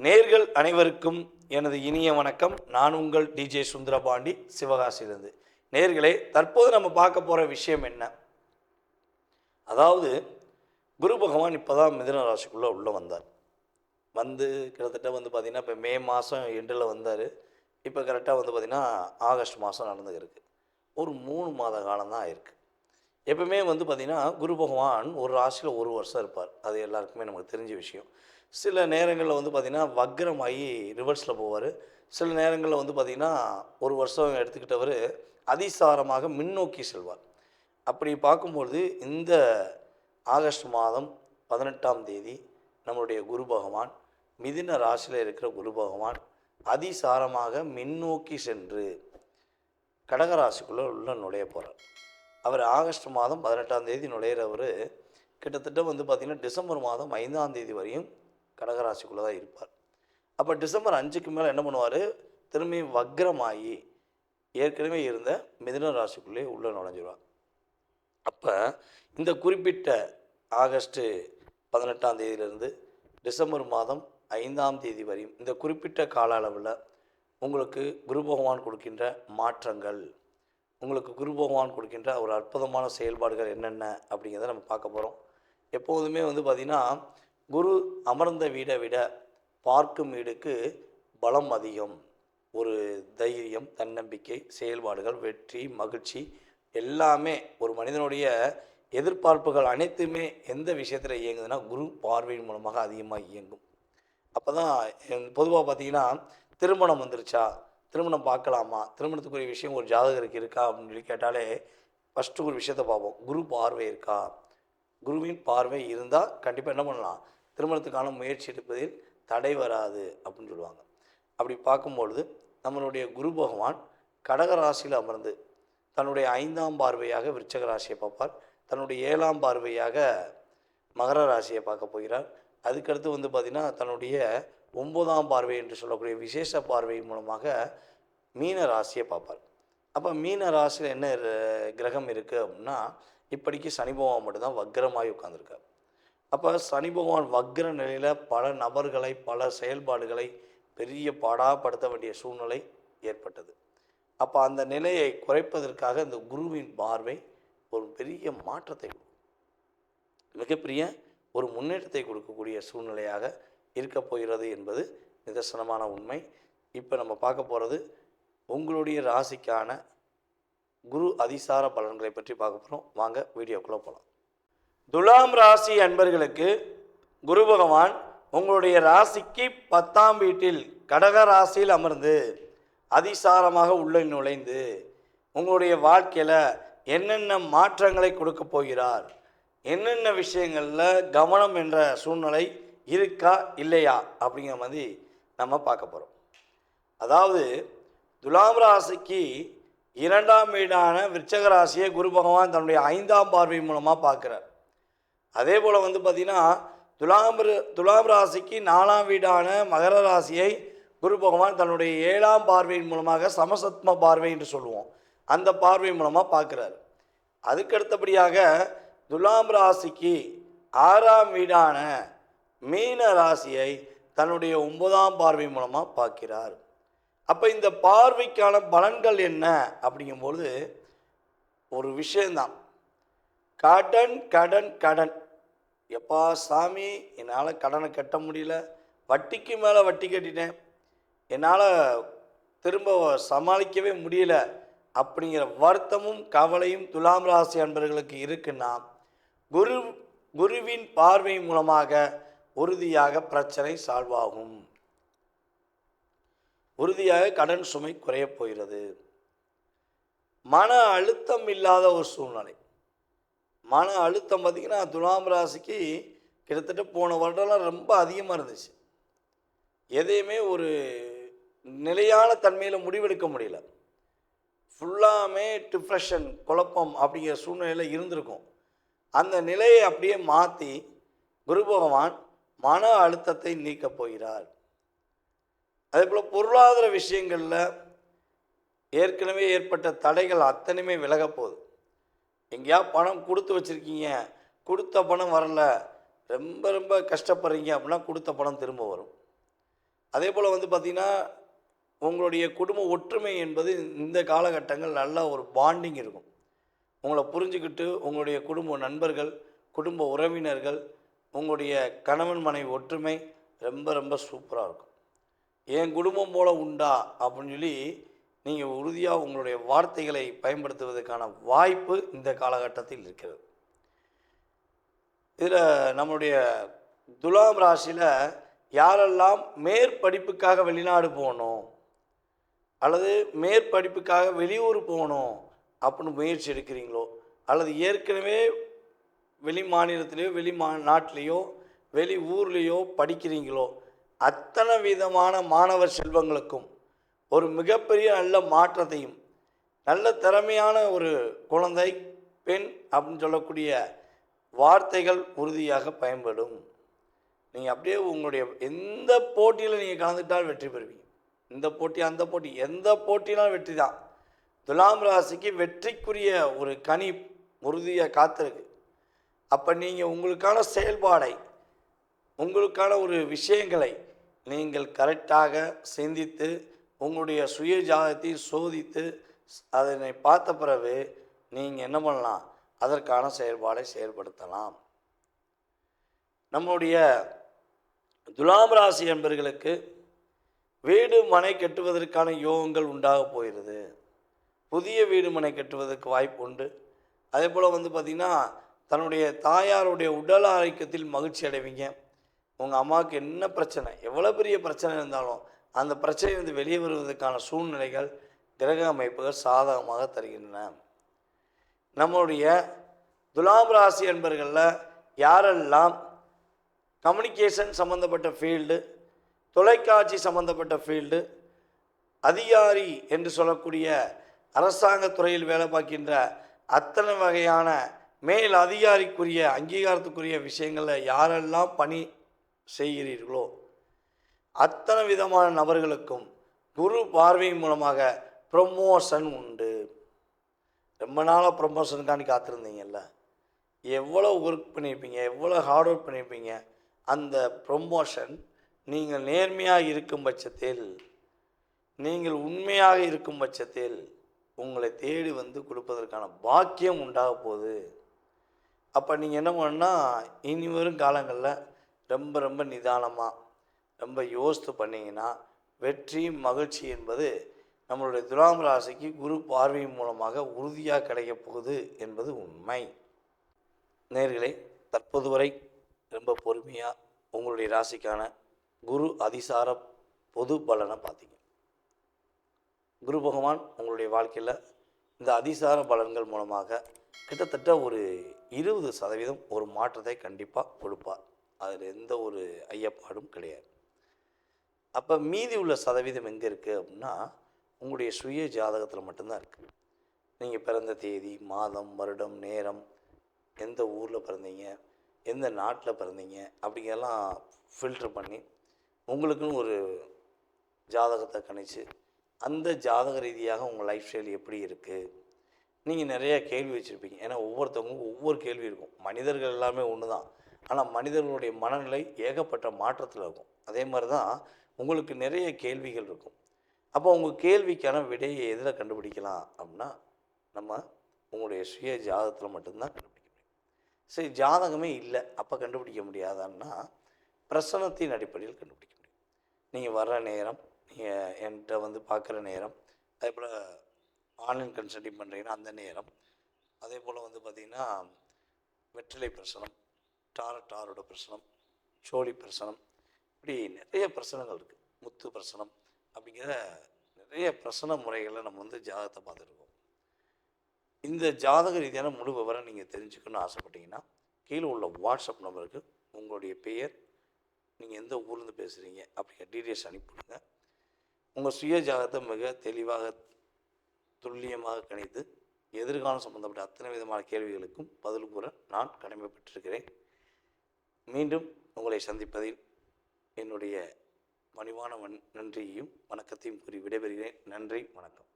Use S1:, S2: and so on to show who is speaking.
S1: நேர்கள் அனைவருக்கும் எனது இனிய வணக்கம். நான் உங்கள் டிஜே சுந்தரபாண்டி, சிவகாசியிலிருந்து. நேர்களே, தற்போது நம்ம பார்க்க போகிற விஷயம் என்ன? அதாவது குரு பகவான் இப்போ தான் மிதுன ராசிக்குள்ளே உள்ளே வந்தார். கிட்டத்தட்ட பார்த்திங்கன்னா இப்போ மே மாதம் எண்டில் வந்தார். இப்போ கரெக்டாக பார்த்திங்கன்னா ஆகஸ்ட் மாதம் நடந்துருக்கு. ஒரு 3 மாத காலம் தான் ஆயிருக்கு. எப்பவுமே பார்த்திங்கன்னா குரு பகவான் ஒரு ராசியில் ஒரு வருஷம் இருப்பார். அது எல்லாருக்குமே நமக்கு தெரிஞ்ச விஷயம். சில நேரங்களில் பார்த்திங்கன்னா வக்ரமாகி ரிவர்ஸில் போவார். சில நேரங்களில் பார்த்திங்கன்னா ஒரு வருஷம் எடுத்துக்கிட்டவர் அதிசாரமாக முன்னோக்கி செல்வார். அப்படி பார்க்கும்பொழுது இந்த ஆகஸ்ட் மாதம் 18ஆம் தேதி நம்மளுடைய குரு பகவான், மிதுன ராசியில் இருக்கிற குரு பகவான் அதிசாரமாக முன்னோக்கி சென்று கடகராசிக்குள்ளே உள்ள நுழைய போகிறார். அவர் ஆகஸ்ட் மாதம் 18ஆம் தேதி நுழையிறவர் கிட்டத்தட்ட பார்த்திங்கன்னா டிசம்பர் மாதம் 5ஆம் தேதி வரையும் கடகராசிக்குள்ளே தான் இருப்பார். அப்போ டிசம்பர் 5க்கு மேலே என்ன பண்ணுவார்? திரும்பி வக்ரமாகி ஏற்கனவே இருந்த மிதுன ராசிக்குள்ளே உள்ளே நுழைஞ்சிடுவார். அப்போ இந்த குறிப்பிட்ட ஆகஸ்ட்டு 18ஆம் தேதியிலிருந்து டிசம்பர் மாதம் 5ஆம் தேதி வரையும் இந்த குறிப்பிட்ட கால அளவில் உங்களுக்கு குரு பகவான் கொடுக்கின்ற மாற்றங்கள், உங்களுக்கு குரு பகவான் கொடுக்கின்ற ஒரு அற்புதமான செயல்பாடுகள் என்னென்ன அப்படிங்கிறத நம்ம பார்க்க போகிறோம். எப்போதுமே பார்த்திங்கன்னா குரு அமர்ந்த வீடை விட பார்க்கும் வீடுக்கு பலம் அதிகம். ஒரு தைரியம், தன்னம்பிக்கை, செயல்பாடுகள், வெற்றி, மகிழ்ச்சி எல்லாமே ஒரு மனிதனுடைய எதிர்பார்ப்புகள் அனைத்துமே எந்த விஷயத்தில் இயங்குதுன்னா குரு பார்வையின் மூலமாக அதிகமாக இயங்கும். அப்போ தான் பொதுவாக பார்த்திங்கன்னா திருமணம் வந்துருச்சா, திருமணம் பார்க்கலாமா, திருமணத்துக்குரிய விஷயம் ஒரு ஜாதகருக்கு இருக்கா அப்படின்னு சொல்லி கேட்டாலே ஃபஸ்ட்டு ஒரு விஷயத்தை பார்ப்போம். குரு பார்வை இருக்கா? குருவின் பார்வை இருந்தால் கண்டிப்பாக என்ன பண்ணலாம்? திருமணத்துக்கான முயற்சி எடுப்பதில் தடை வராது அப்படின்னு சொல்லுவாங்க. அப்படி பார்க்கும்பொழுது நம்மளுடைய குரு பகவான் கடகராசியில் அமர்ந்து தன்னுடைய 5ஆம் பார்வையாக விருச்சக ராசியை பார்ப்பார். தன்னுடைய 7ஆம் பார்வையாக மகர ராசியை பார்க்க போகிறார். அதுக்கடுத்து பார்த்திங்கன்னா தன்னுடைய 9ஆம் பார்வை என்று சொல்லக்கூடிய விசேஷ பார்வை மூலமாக மீன ராசியை பார்ப்பார். அப்போ மீன ராசியில் என்ன கிரகம் இருக்குது அப்படின்னா, இப்படிக்கு சனி பகவான் மட்டும்தான் வக்ரமாகி உட்கார்ந்துருக்கார். அப்போ சனி பகவான் வக்ர நிலையில் பல நபர்களை, பல செயல்பாடுகளை பெரிய பாடாப்படுத்த வேண்டிய சூழ்நிலை ஏற்பட்டது. அப்போ அந்த நிலையை குறைப்பதற்காக இந்த குருவின் பார்வை ஒரு பெரிய மாற்றத்தை கொடுக்கும், மிகப்பெரிய ஒரு முன்னேற்றத்தை கொடுக்கக்கூடிய சூழ்நிலையாக இருக்க போகிறது என்பது நிதர்சனமான உண்மை. இப்போ நம்ம பார்க்க போகிறது உங்களுடைய ராசிக்கான குரு அதிசார பலன்களை பற்றி பார்க்க போகிறோம். வாங்க வீடியோக்குள்ளே போகலாம். துலாம் ராசி அன்பர்களுக்கு குரு பகவான் உங்களுடைய ராசிக்கு 10ஆம் வீட்டில் கடக ராசியில் அமர்ந்து அதிசாரமாக உள்ளே நுழைந்து உங்களுடைய வாழ்க்கையில் என்னென்ன மாற்றங்களை கொடுக்க போகிறார், என்னென்ன விஷயங்களில் கவனம் என்ற சூழ்நிலை இருக்கா இல்லையா அப்படிங்கிற மாதிரி நம்ம பார்க்க போகிறோம். அதாவது துலாம் ராசிக்கு 2ஆம் வீடான விருச்சக ராசியை குரு பகவான் தன்னுடைய 5ஆம் பார்வை மூலமாக பார்க்குறார். அதே போல் பார்த்திங்கன்னா துலாம் ராசிக்கு 4ஆம் வீடான மகர ராசியை குரு பகவான் தன்னுடைய 7ஆம் பார்வையின் மூலமாக சமசத்ம பார்வை என்று சொல்லுவோம், அந்த பார்வை மூலமாக பார்க்குறாரு. அதுக்கடுத்தபடியாக துலாம் ராசிக்கு 6ஆம் வீடான மீன ராசியை தன்னுடைய 9ஆம் பார்வை மூலமாக பார்க்கிறார். அப்போ இந்த பார்வைக்கான பலன்கள் என்ன அப்படிங்கும்போது ஒரு விஷயந்தான், கடன் கடன் கடன். எப்பா சாமி, என்னால் கடனை கட்ட முடியல, வட்டிக்கு மேலே வட்டி கட்டிட்டேன், என்னால் திரும்ப சமாளிக்கவே முடியல அப்படிங்கிற வருத்தமும் கவலையும் துலாம் ராசி அன்பர்களுக்கு இருக்குன்னா குருவின் பார்வை மூலமாக உறுதியாக பிரச்சனை சால்வ் ஆகும், உறுதியாக கடன் சுமை குறையப் போகிறது. மன அழுத்தம் இல்லாத ஒரு சூழ்நிலை. மன அழுத்தம் பார்த்திங்கன்னா துலாம் ராசிக்கு கிட்டத்தட்ட போன வருடம்லாம் ரொம்ப அதிகமாக இருந்துச்சு. எதையுமே ஒரு நிலையான தன்மையில் முடிவெடுக்க முடியல, ஃபுல்லாமே டிப்ரெஷன், குழப்பம் அப்படிங்கிற சூழ்நிலையில் இருந்திருக்கும். அந்த நிலையை அப்படியே மாற்றி குரு பகவான் மன அழுத்தத்தை நீக்கப் போகிறார். அதே போல் பொருளாதார விஷயங்களில் ஏற்கனவே ஏற்பட்ட தடைகள் அத்தனையுமே விலக போகுது. எங்கேயா பணம் கொடுத்து வச்சுருக்கீங்க, கொடுத்த பணம் வரல, ரொம்ப ரொம்ப கஷ்டப்படுறீங்க அப்படின்னா கொடுத்த பணம் திரும்ப வரும். அதே போல் வந்து பார்த்திங்கன்னா உங்களுடைய குடும்ப ஒற்றுமை என்பது இந்த காலகட்டங்கள் நல்ல ஒரு பாண்டிங் இருக்கும். உங்களை புரிஞ்சுக்கிட்டு உங்களுடைய குடும்ப நண்பர்கள், குடும்ப உறவினர்கள், உங்களுடைய கணவன் மனைவி ஒற்றுமை ரொம்ப ரொம்ப சூப்பராக இருக்கும். என் குடும்பம் போல் உண்டா அப்படின்னு சொல்லி நீங்கள் உறுதியாக உங்களுடைய வார்த்தைகளை பயன்படுத்துவதற்கான வாய்ப்பு இந்த காலகட்டத்தில் இருக்கிறது. இதில் நம்முடைய துலாம் ராசியில் யாரெல்லாம் மேற்படிப்புக்காக வெளிநாடு போகணும் அல்லது மேற்படிப்புக்காக வெளியூர் போகணும் அப்படின்னு முயற்சி எடுக்கிறீங்களோ, அல்லது ஏற்கனவே வெளி மாநிலத்திலேயோ நாட்டிலேயோ வெளி ஊர்லேயோ படிக்கிறீங்களோ, அத்தனை விதமான மாணவர் செல்வங்களுக்கும் ஒரு மிகப்பெரிய நல்ல மாற்றத்தையும், நல்ல திறமையான ஒரு குழந்தை, பெண் அப்படின்னு சொல்லக்கூடிய வார்த்தைகள் உறுதியாக பயன்படும். நீங்கள் அப்படியே உங்களுடைய எந்த போட்டியில் நீங்கள் கலந்துட்டால் வெற்றி பெறுவீங்க. இந்த போட்டி அந்த போட்டி எந்த போட்டினாலும் வெற்றி தான். துலாம் ராசிக்கு வெற்றிக்குரிய ஒரு கனி உறுதியாக காத்திருக்கு. அப்போ நீங்கள் உங்களுக்கான செயல்பாடை, உங்களுக்கான ஒரு விஷயங்களை நீங்கள் கரெக்டாக சிந்தித்து உங்களுடைய சுய ஜாதகத்தை சோதித்து அதனை பார்த்த பிறகு நீங்கள் என்ன பண்ணலாம், அதற்கான செயல்பாடை செயல்படுத்தலாம். நம்முடைய துலாம் ராசி என்பவர்களுக்கு வீடு மனை கட்டுவதற்கான யோகங்கள் உண்டாக போகிறது. புதிய வீடு மனை கட்டுவதற்கு வாய்ப்பு உண்டு. அதே போல் வந்து பார்த்திங்கன்னா தன்னுடைய தாயாருடைய உடல் ஆரோக்கியத்தில் மகிழ்ச்சி அடைவீங்க. உங்கள் அம்மாவுக்கு என்ன பிரச்சனை, எவ்வளோ பெரிய பிரச்சனை இருந்தாலும் அந்த பிரச்சனையிலிருந்து வெளியே வருவதற்கான சூழ்நிலைகள் கிரக அமைப்புகள் சாதகமாக தருகின்றன. நம்மளுடைய துலாம் ராசி என்பர்களில் யாரெல்லாம் கம்யூனிகேஷன் சம்மந்தப்பட்ட ஃபீல்டு, தொலைக்காட்சி சம்மந்தப்பட்ட ஃபீல்டு, அதிகாரி என்று சொல்லக்கூடிய அரசாங்க துறையில் வேலை பார்க்கின்ற அத்தனை வகையான மேல் அதிகாரிக்குரிய அங்கீகாரத்துக்குரிய விஷயங்களில் யாரெல்லாம் பணி செய்கிறீர்களோ அத்தனை விதமான நபர்களுக்கும் குரு பார்வையின் மூலமாக ப்ரொமோஷன் உண்டு. ரொம்ப நாளாக ப்ரொமோஷனுக்காண்டி காத்திருந்தீங்கல்ல, எவ்வளோ ஒர்க் பண்ணியிருப்பீங்க, எவ்வளோ ஹார்ட் ஒர்க் பண்ணியிருப்பீங்க. அந்த ப்ரொமோஷன் நீங்கள் நேர்மையாக இருக்கும் பட்சத்தில், நீங்கள் உண்மையாக இருக்கும் பட்சத்தில் உங்களை தேடி வந்து கொடுப்பதற்கான பாக்கியம் உண்டாக போகுது. அப்போ நீங்கள் என்ன பண்ணணுன்னா, இனி வரும் காலங்களில் ரொம்ப ரொம்ப நிதானமாக ரொம்ப யோசித்து பண்ணிங்கன்னா வெற்றி மகிழ்ச்சி என்பது நம்மளுடைய துலாம் ராசிக்கு குரு பார்வையின் மூலமாக உறுதியாக கிடைக்க போகுது என்பது உண்மை. நேயர்களே, தற்போது வரை ரொம்ப பொறுமையாக உங்களுடைய ராசிக்கான குரு அதிசார பொது பலனை பார்த்தீங்க. குரு பகவான் உங்களுடைய வாழ்க்கையில் இந்த அதிசார பலன்கள் மூலமாக கிட்டத்தட்ட ஒரு 20% ஒரு மாற்றத்தை கண்டிப்பாக கொடுப்பார். அதில் எந்த ஒரு ஐயப்பாடும் கிடையாது. அப்போ மீதி உள்ள சதவீதம் எங்கே இருக்குது அப்படின்னா, உங்களுடைய சுய ஜாதகத்தில் மட்டும்தான் இருக்குது. நீங்கள் பிறந்த தேதி, மாதம், வருடம், நேரம், எந்த ஊரில் பிறந்தீங்க, எந்த நாட்டில் பிறந்தீங்க அப்படிங்கெல்லாம் ஃபில்டர் பண்ணி உங்களுக்குன்னு ஒரு ஜாதகத்தை கணிச்சு அந்த ஜாதக ரீதியாக உங்கள் லைஃப் ஸ்டைல் எப்படி இருக்குது. நீங்கள் நிறைய கேள்வி வச்சுருப்பீங்க. ஏன்னா ஒவ்வொருத்தவங்களுக்கும் ஒவ்வொரு கேள்வி இருக்கும். மனிதர்கள் எல்லாமே ஒன்று தான், ஆனால் மனிதர்களுடைய மனநிலை ஏகப்பட்ட மாற்றத்தில் இருக்கும். அதே மாதிரி தான் உங்களுக்கு நிறைய கேள்விகள் இருக்கும். அப்போ உங்கள் கேள்விக்கான விடையை எதில் கண்டுபிடிக்கலாம் அப்படின்னா, நம்ம உங்களுடைய சுய ஜாதகத்தில் மட்டும்தான் கண்டுபிடிக்க முடியும். சரி, ஜாதகமே இல்லை அப்போ கண்டுபிடிக்க முடியாதான்னா பிரசனத்தின் அடிப்படையில் கண்டுபிடிக்க முடியும். நீங்கள் வர்ற நேரம், நீங்கள் என்கிட்ட வந்து பார்க்குற நேரம், அதே போல் ஆன்லைன் கன்சல்டிங் பண்ணுறீங்கன்னா அந்த நேரம், அதே போல் வந்து பார்த்திங்கன்னா வெற்றிலை பிரசனம், டாரோட பிரசனம், சோழி பிரசனம், இப்படி நிறைய பிரசனங்கள் இருக்குது. முத்து பிரசனம் அப்படிங்கிற நிறைய பிரசன முறைகளை நம்ம வந்து ஜாதகத்தை பார்த்துருக்கோம். இந்த ஜாதக ரீதியான முழு விவரம் நீங்கள் தெரிஞ்சுக்கணும்னு ஆசைப்பட்டீங்கன்னா கீழே உள்ள வாட்ஸ்அப் நம்பருக்கு உங்களுடைய பெயர், நீங்கள் எந்த ஊர்லேருந்து பேசுகிறீங்க அப்படிங்கிற டீட்டெயில்ஸ் அனுப்பிவிடுங்க. உங்கள் சுய ஜாதகத்தை மிக தெளிவாக துல்லியமாக கணித்து எதிர்காலம் சம்பந்தப்பட்ட அத்தனை விதமான கேள்விகளுக்கும் பதில் கூற நான் கடமைப்பட்டிருக்கிறேன். மீண்டும் உங்களை சந்திப்பதில் என்னுடைய பணிவான நன்றியையும் வணக்கத்தையும் கூறி விடைபெறுகிறேன். நன்றி, வணக்கம்.